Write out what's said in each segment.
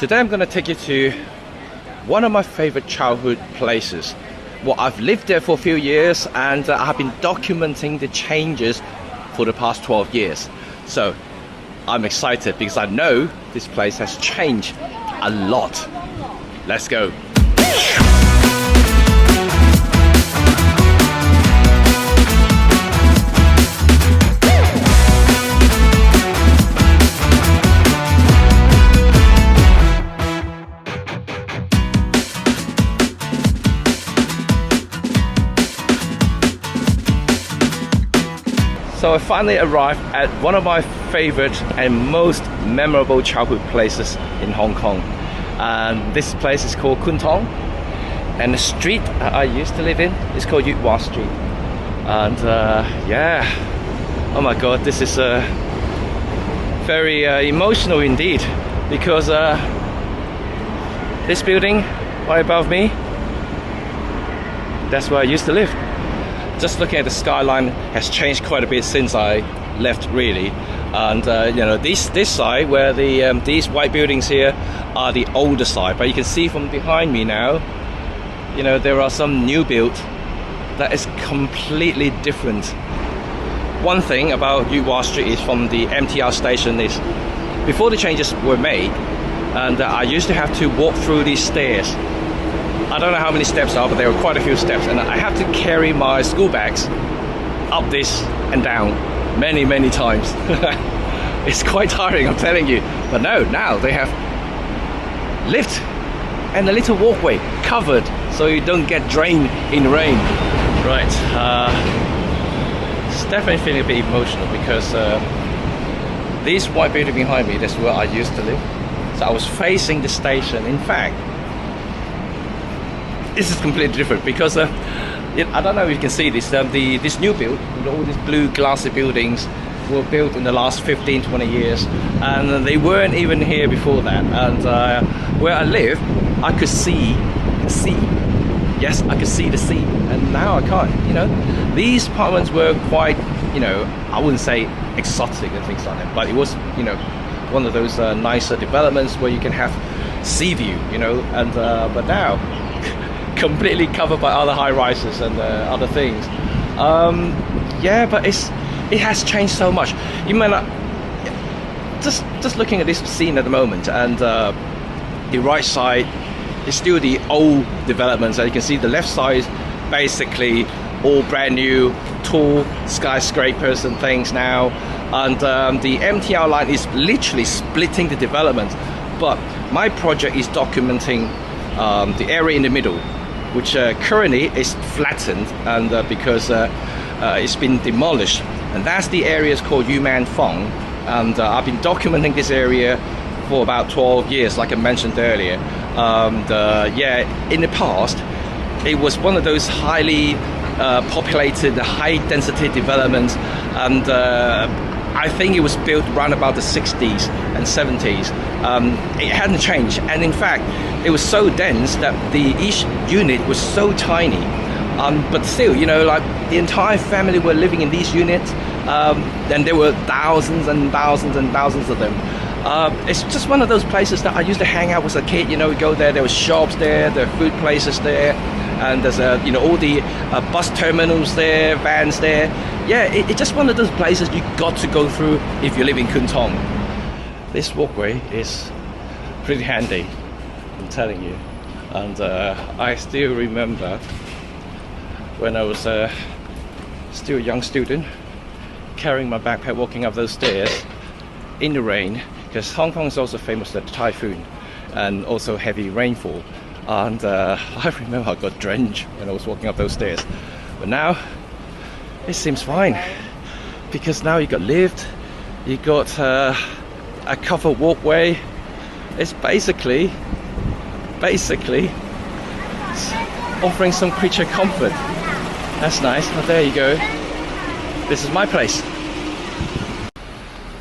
Today I'm going to take you to one of my favorite childhood places. Well, I've lived there for a few years and I've been documenting the changes for the past 12 years. So I'm excited because I know this place has changed a lot. Let's go. So I finally arrived at one of my favorite and most memorable childhood places in Hong Kong. And this place is called Kwun Tong. And the street I used to live in is called UTW Street. And yeah, oh my god, this is very emotional indeed. Because this building right above me, that's where I used to live. Just looking at the skyline has changed quite a bit since I left, really. And you know, this side where the these white buildings here are the older side, but you can see from behind me now, you know, there are some new build that is completely different. One thing about UTW Street is from the MTR station is before the changes were made, and I used to have to walk through these stairs. I don't know how many steps are, but there were quite a few steps, and I had to carry my school bags up this and down many times. It's quite tiring, I'm telling you. But no, now they have lift and a little walkway covered so you don't get drained in rain. Right, it's definitely feeling a bit emotional because this white building behind me, that's where I used to live. So I was facing the station. In fact, this is completely different because I don't know if you can see this. This new build with all these blue glassy buildings were built in the last 15-20 years, and they weren't even here before that. And where I live, I could see the sea. Yes, I could see the sea, and now I can't. You know, these apartments were quite, you know, I wouldn't say exotic and things like that, but it was, you know, one of those nicer developments where you can have sea view. You know, and but now completely covered by other high rises and other things. Yeah, but it has changed so much. You may not just looking at this scene at the moment, and the right side is still the old developments, and you can see the left side is basically all brand new, tall skyscrapers and things now, and the MTR line is literally splitting the development. But my project is documenting the area in the middle, which currently is flattened, and because it's been demolished, and that's the area called Yuman Fong. And I've been documenting this area for about 12 years, like I mentioned earlier. Yeah, in the past, it was one of those highly populated, high-density developments, and I think it was built around about the 60s and 70s. It hadn't changed, and in fact, it was so dense that each unit was so tiny. But still, you know, like the entire family were living in these units, and there were thousands and thousands and thousands of them. It's just one of those places that I used to hang out as a kid. You know, we go there. There were shops there, there were food places there, and there's you know, all the bus terminals there, vans there. Yeah, it's just one of those places you got to go through if you live in Kwun Tong. This walkway is pretty handy, I'm telling you. And I still remember when I was still a young student, carrying my backpack, walking up those stairs in the rain, because Hong Kong is also famous for the typhoon and also heavy rainfall. And I remember I got drenched when I was walking up those stairs. But now it seems fine, because now you got lift, you got a covered walkway. It's basically offering some creature comfort. That's nice. Oh, there you go. This is my place.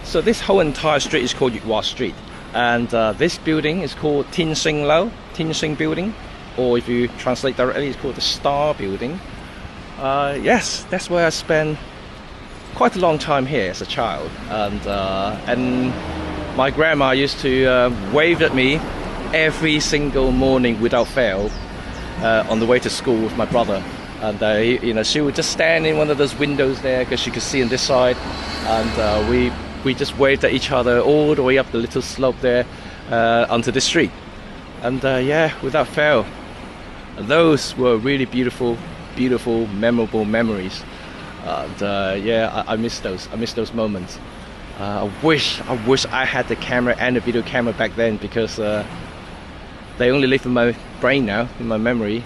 So this whole entire street is called UTW Street, and this building is called Tin Sing Lau, Tin Sing Building, or if you translate directly, it's called the Star Building. Yes, that's where I spent quite a long time here as a child, and my grandma used to wave at me every single morning without fail on the way to school with my brother. And you know, she would just stand in one of those windows there because she could see on this side, and we just waved at each other all the way up the little slope there onto the street. And yeah, without fail, those were really beautiful, memorable memories. And yeah, I miss those moments. I wish I had the camera and the video camera back then, because they only live in my brain now, in my memory.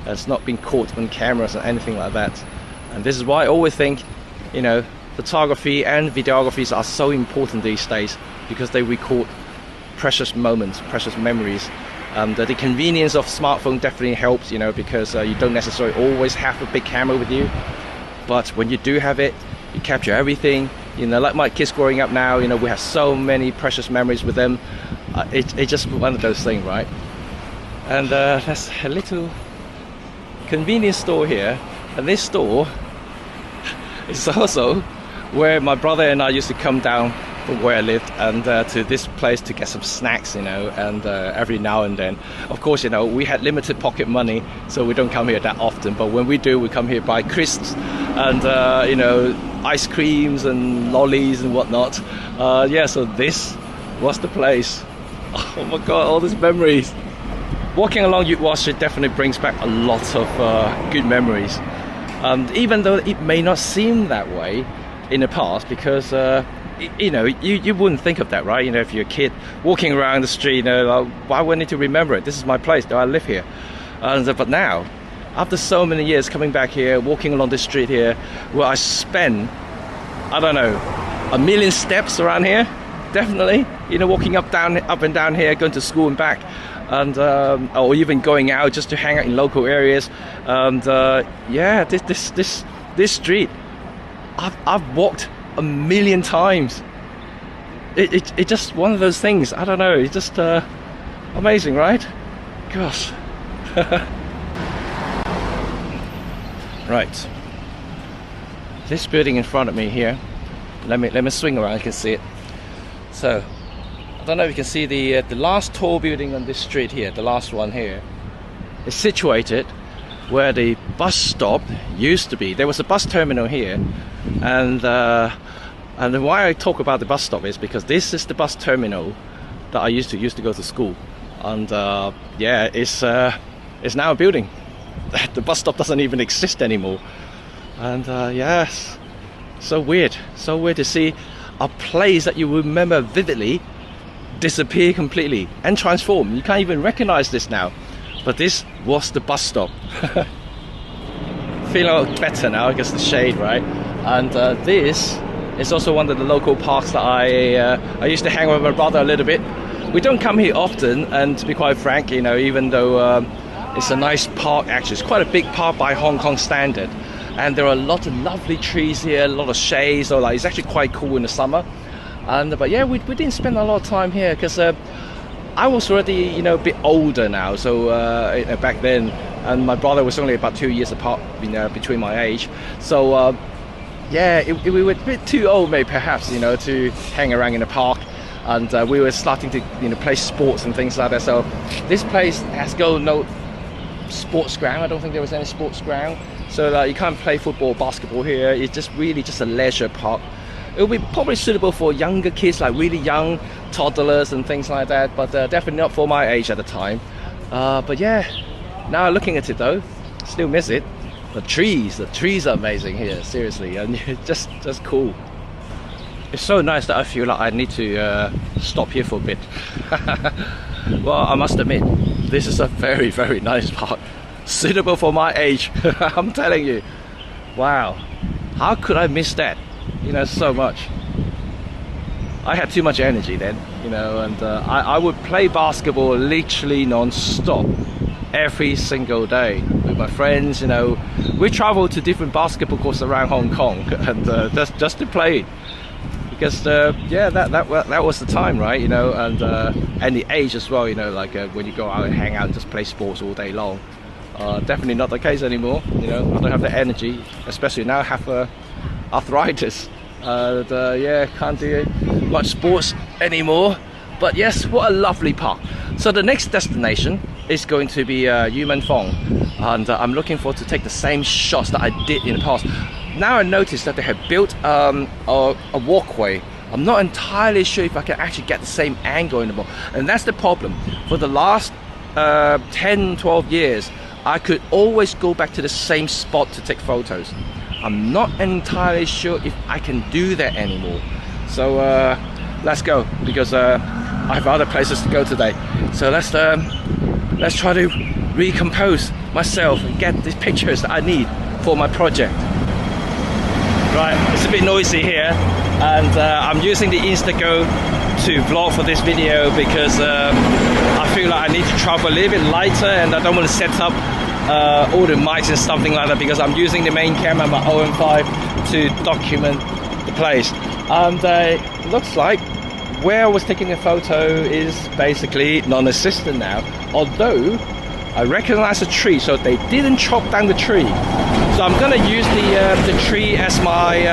It's not been caught on cameras or anything like that. And this is why I always think, you know, photography and videographies are so important these days, because they record precious moments, precious memories. The convenience of smartphone definitely helps, you know, because you don't necessarily always have a big camera with you, but when you do have it, you capture everything. You know, like my kids growing up now, you know, we have so many precious memories with them. It's just one of those things, right? And that's a little convenience store here, and this store is also where my brother and I used to come down from where I lived, and to this place to get some snacks, you know, and every now and then. Of course, you know, we had limited pocket money, so we don't come here that often, but when we do, we come here buy crisps and you know, ice creams and lollies and whatnot. Yeah, so this was the place. Oh my god, all these memories. Walking along UTW Street definitely brings back a lot of good memories, even though it may not seem that way in the past, because you know, you wouldn't think of that, right? You know, if you're a kid walking around the street, you know, like, why would I need to remember it? This is my place, do I live here? But now, after so many years coming back here, walking along this street here, where I spend, I don't know, 1 million steps around here, definitely, you know, walking up and down here, going to school and back, and or even going out just to hang out in local areas. And yeah, this street, I've walked 1 million times. It's just one of those things, I don't know, it's just amazing, right? Gosh. Right, this building in front of me here, let me swing around, you can see it. So I don't know if you can see the last tall building on this street here, the last one here, is situated where the bus stop used to be. There was a bus terminal here, and why I talk about the bus stop is because this is the bus terminal that I used to go to school, and yeah, it's now a building. The bus stop doesn't even exist anymore, and yes, so weird to see a place that you remember vividly disappear completely and transform. You can't even recognize this now, but this was the bus stop. Feel a lot better now, I guess the shade, right? And this is also one of the local parks that I used to hang with my brother a little bit. We don't come here often, and to be quite frank, you know, even though it's a nice park, actually it's quite a big park by Hong Kong standard, and there are a lot of lovely trees here, a lot of shade, so like it's actually quite cool in the summer. And but yeah, we didn't spend a lot of time here because I was already, you know, a bit older now, so back then, and my brother was only about 2 years apart, you know, between my age, so yeah, we were a bit too old maybe perhaps, you know, to hang around in the park. And we were starting to, you know, play sports and things like that. So this place has got no sports ground. I don't think there was any sports ground, so you can't play football, basketball here. It's just really just a leisure park. It will be probably suitable for younger kids, like really young toddlers and things like that, but definitely not for my age at the time. But yeah, now looking at it though, still miss it. The trees are amazing here, seriously, and just cool. It's so nice that I feel like I need to stop here for a bit. Well, I must admit, this is a very, very nice park, suitable for my age. I'm telling you, wow, how could I miss that? You know, so much. I had too much energy then, you know, and I would play basketball literally non-stop every single day with my friends. You know, we traveled to different basketball courts around Hong Kong, and just to play. Because yeah, that was the time, right? You know, and the age as well. You know, like when you go out and hang out and just play sports all day long. Definitely not the case anymore. You know, I don't have the energy, especially now I have arthritis. Yeah, can't do much sports anymore. But yes, what a lovely park. So the next destination is going to be Yumen Fong, and I'm looking forward to take the same shots that I did in the past. Now I noticed that they have built a walkway. I'm not entirely sure if I can actually get the same angle anymore, and that's the problem. For the last 10-12 years, I could always go back to the same spot to take photos. I'm not entirely sure if I can do that anymore. So let's go, because I have other places to go today. So let's try to recompose myself and get these pictures that I need for my project. Right, it's a bit noisy here, and I'm using the Instago to vlog for this video because I feel like I need to travel a little bit lighter, and I don't want to set up all the mics and something like that, because I'm using the main camera, my OM5, to document the place. And it looks like where I was taking the photo is basically non-existent now, although I recognize a tree, so they didn't chop down the tree. So I'm gonna use the tree as my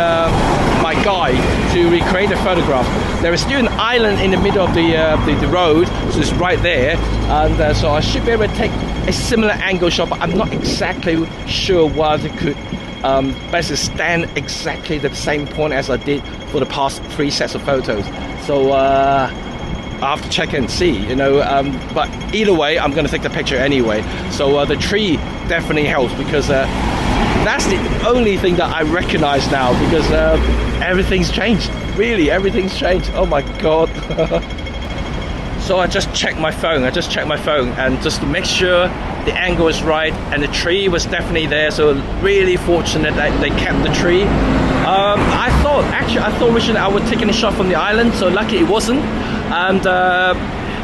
my guide to recreate the photograph. There is still an island in the middle of the road, so it's right there, and so I should be able to take a similar angle shot, but I'm not exactly sure whether it could basically stand exactly the same point as I did for the past 3 sets of photos. So I have to check and see, you know, but either way I'm gonna take the picture anyway. So the tree definitely helps, because that's the only thing that I recognize now, because everything's changed. Really, everything's changed. Oh my god. So I just checked my phone, and just to make sure the angle is right, and the tree was definitely there, so really fortunate that they kept the tree. I thought originally I would take a shot from the island, so lucky it wasn't, and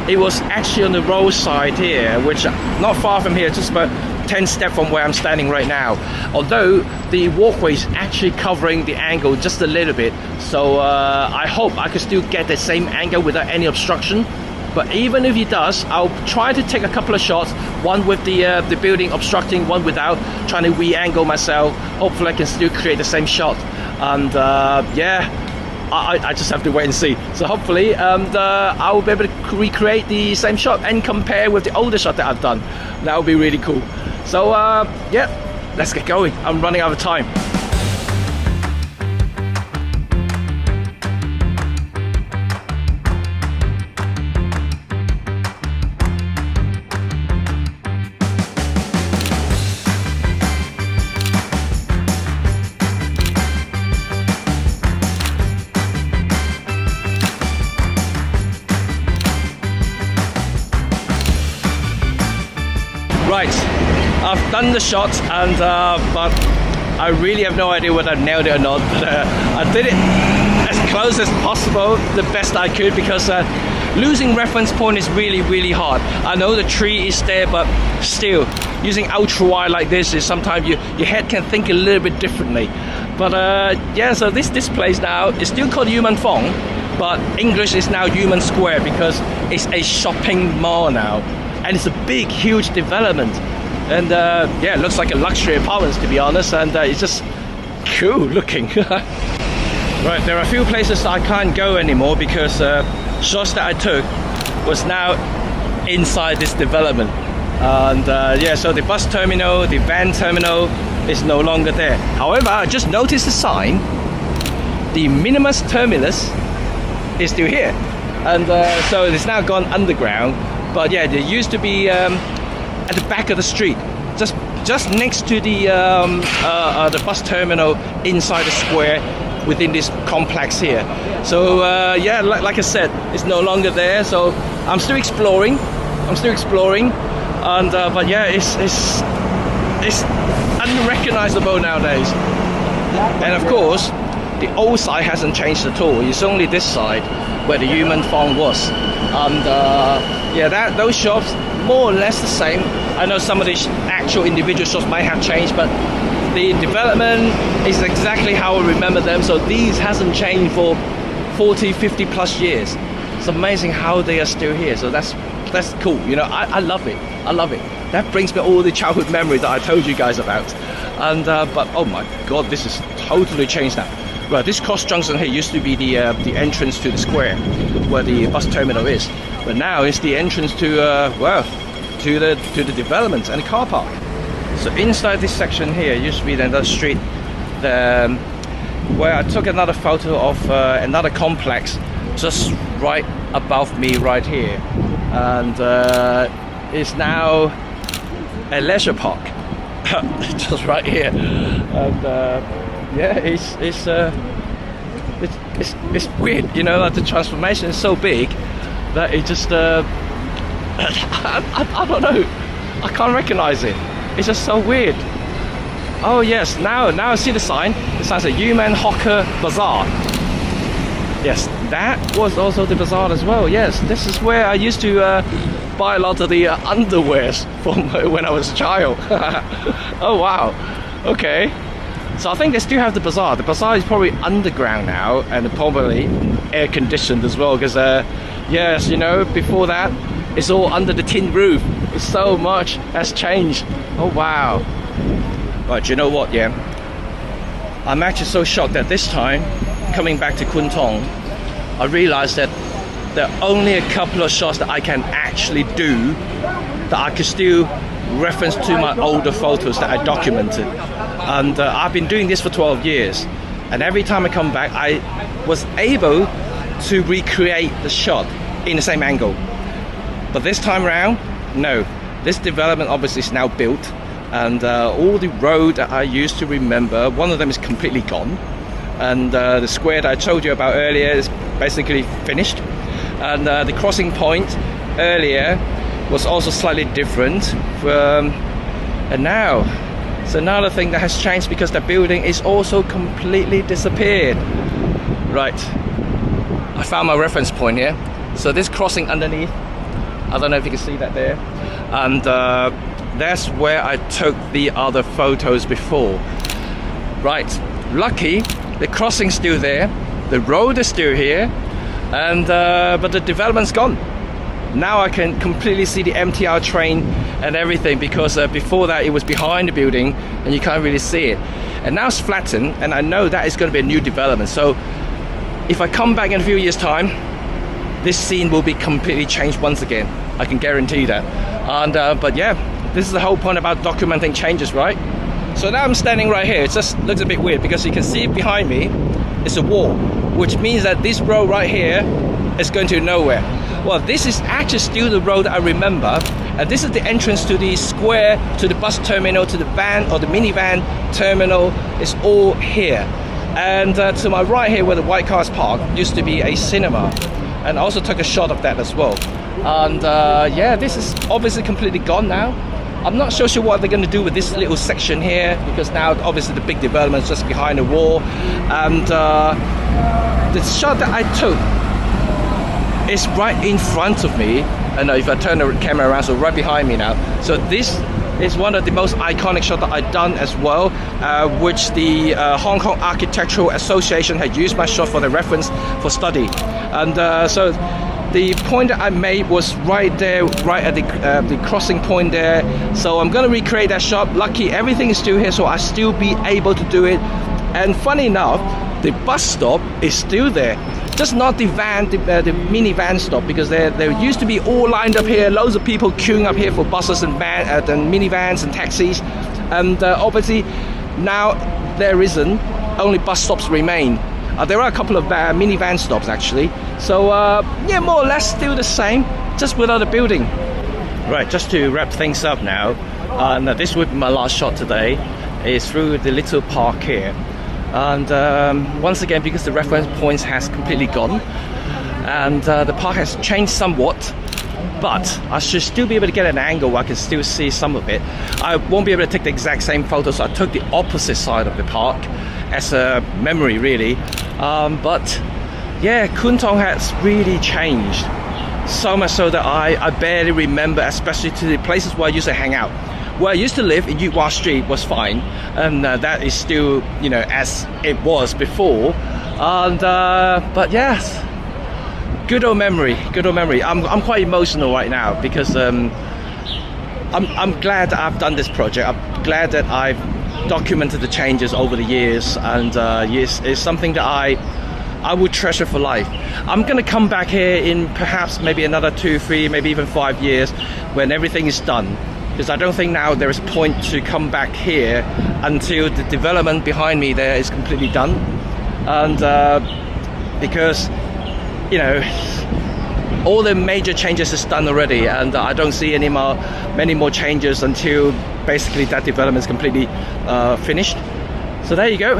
it was actually on the roadside here, which not far from here, just about 10 steps from where I'm standing right now. Although the walkway is actually covering the angle just a little bit, so I hope I can still get the same angle without any obstruction. But even if it does, I'll try to take a couple of shots, one with the building obstructing, one without, trying to re-angle myself. Hopefully I can still create the same shot. And yeah, I just have to wait and see. So hopefully I will be able to recreate the same shot and compare with the older shot that I've done. That would be really cool. So yeah, let's get going. I'm running out of time. Right, I've done the shot, and but I really have no idea whether I nailed it or not. But I did it as close as possible, the best I could, because losing reference point is really hard. I know the tree is there, but still, using ultra wide like this is sometimes your head can think a little bit differently. But yeah, so this place now is still called Yumen Fong, but English is now Yumen Square, because it's a shopping mall now. And it's a big, huge development, and yeah, it looks like a luxury apartments, to be honest, and it's just cool looking. Right, there are a few places I can't go anymore, because shots that I took was now inside this development, and yeah, so the bus terminal, the van terminal is no longer there. However, I just noticed a sign, the Minimus Terminus is still here, and so it's now gone underground. But yeah, there used to be at the back of the street, just next to the bus terminal inside the square within this complex here. So yeah, like I said, it's no longer there. So I'm still exploring. And but yeah, it's unrecognizable nowadays. And of course, the old side hasn't changed at all. It's only this side where the Yumen Fong was. And yeah, those shops more or less the same. I know some of the actual individual shops might have changed, but the development is exactly how I remember them. So these hasn't changed for 40-50 plus years. It's amazing how they are still here. So that's cool, you know. I love it. That brings me all the childhood memories that I told you guys about. And but oh my god, this is totally changed now. Right, this cross junction here used to be the entrance to the square where the bus terminal is, but now it's the entrance to well, to the development and the car park. So inside this section here used to be another street, where I took another photo of another complex just right above me right here, and it's now a leisure park just right here, and yeah, it's weird, you know, like the transformation is so big that it just I don't know, I can't recognize it. It's just so weird. Oh yes, now I see the sign. The sign says Yuman Hawker Bazaar. Yes, that was also the bazaar as well. Yes, this is where I used to buy a lot of the underwears from when I was a child. Oh wow, okay. So I think they still have the bazaar. The bazaar is probably underground now and probably air conditioned as well, because yes, you know, before that it's all under the tin roof. So much has changed. Oh wow. Right, you know what, yeah, I'm actually so shocked that this time coming back to Kwun Tong, I realized that there are only a couple of shots that I can actually do that I could still reference to my older photos that I documented. And I've been doing this for 12 years, and every time I come back I was able to recreate the shot in the same angle. But this time around, no. This development obviously is now built, and all the road that I used to remember, one of them is completely gone, and the square that I told you about earlier is basically finished, and the crossing point earlier was also slightly different and now it's another thing that has changed, because the building is also completely disappeared. Right, I found my reference point here. So this crossing underneath, I don't know if you can see that there, and that's where I took the other photos before. Right, lucky the crossing's still there, the road is still here, and but the development's gone. Now I can completely see the MTR train and everything, because before that it was behind the building and you can't really see it, and now it's flattened, and I know that is going to be a new development. So if I come back in a few years time, this scene will be completely changed once again, I can guarantee that. And but yeah, this is the whole point about documenting changes, right? So now I'm standing right here. It just looks a bit weird because you can see behind me it's a wall, which means that this road right here is going to nowhere. Well, this is actually still the road I remember, and this is the entrance to the square, to the bus terminal, to the van or the minivan terminal. It's all here. And to my right here, where the white cars park, used to be a cinema, and I also took a shot of that as well. And yeah, this is obviously completely gone now. I'm not so sure what they're going to do with this little section here, because now obviously the big development is just behind the wall. And the shot that I took is right in front of me, and if I turn the camera around, so right behind me now. So this is one of the most iconic shots that I've done as well, which the Hong Kong Architectural Association had used my shot for the reference for study. And so the point that I made was right there, right at the crossing point there. So I'm going to recreate that shot. Lucky everything is still here, so I'll still be able to do it. And funny enough, the bus stop is still there. Just not the van, the minivan stop, because there used to be all lined up here, loads of people queuing up here for buses and minivans and taxis, and obviously now there isn't. Only bus stops remain. There are a couple of minivan stops actually. So yeah, more or less still the same, just without a building. Right, just to wrap things up now, this would be my last shot today, is through the little park here. And once again, because the reference points has completely gone, and the park has changed somewhat, but I should still be able to get an angle where I can still see some of it. I won't be able to take the exact same photo, so I took the opposite side of the park as a memory really. But yeah, Kwun Tong has really changed, so much so that I barely remember, especially to the places where I used to hang out. Where I used to live in UTW Street was fine, and that is still, you know, as it was before. And but yes, good old memory, good old memory. I'm quite emotional right now, because I'm glad that I've done this project. I'm glad that I've documented the changes over the years, and yes, it's something that I would treasure for life. I'm gonna come back here in perhaps maybe another 2, 3, maybe even 5 years when everything is done, because I don't think now there is a point to come back here until the development behind me there is completely done. And because, you know, all the major changes is done already, and I don't see many more changes until basically that development is completely finished. So there you go.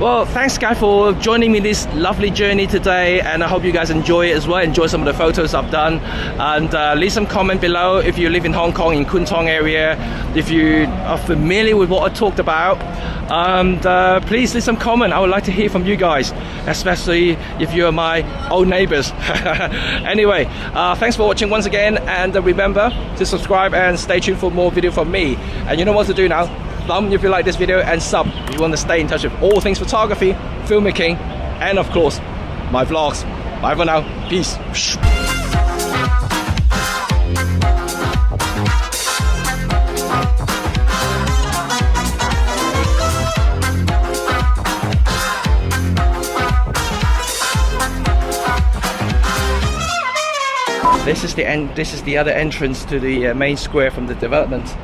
Well, thanks guys for joining me this lovely journey today, and I hope you guys enjoy it as well. Enjoy some of the photos I've done, and leave some comment below if you live in Hong Kong, in Kwun Tong area, if you are familiar with what I talked about, and please leave some comment. I would like to hear from you guys, especially if you're my old neighbors. Anyway, thanks for watching once again, and remember to subscribe and stay tuned for more video from me. And you know what to do now. Thumb if you like this video, and sub if you want to stay in touch with all things photography, filmmaking, and of course my vlogs. Bye for now. Peace. This is the end. This is the other entrance to the main square from the development.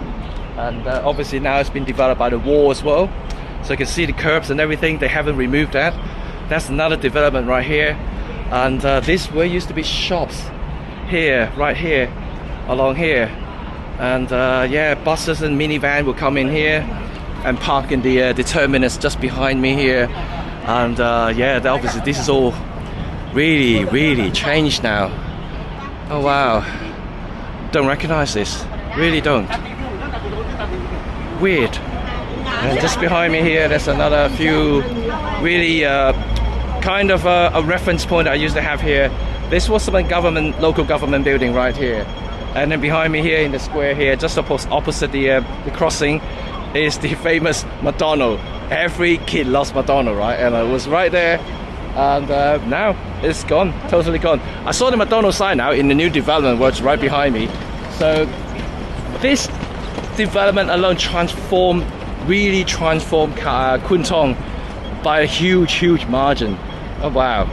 And obviously now it's been developed by the wall as well, so you can see the curbs and everything. They haven't removed that. That's another development right here, and this where used to be shops here, right here, along here, and yeah, buses and minivan will come in here and park in the terminus just behind me here. And yeah, obviously this is all really changed now. Oh wow, don't recognize this, really don't. Weird. And just behind me here there's another few really kind of a reference point I used to have here. This was some local government building right here, and then behind me here in the square here, just opposite the crossing, is the famous McDonald's. Every kid loves McDonald's, right? And it was right there, and now it's gone, totally gone. I saw the McDonald's sign now in the new development where it's right behind me. So this development alone really transformed Kwun Tong by a huge margin. Oh wow.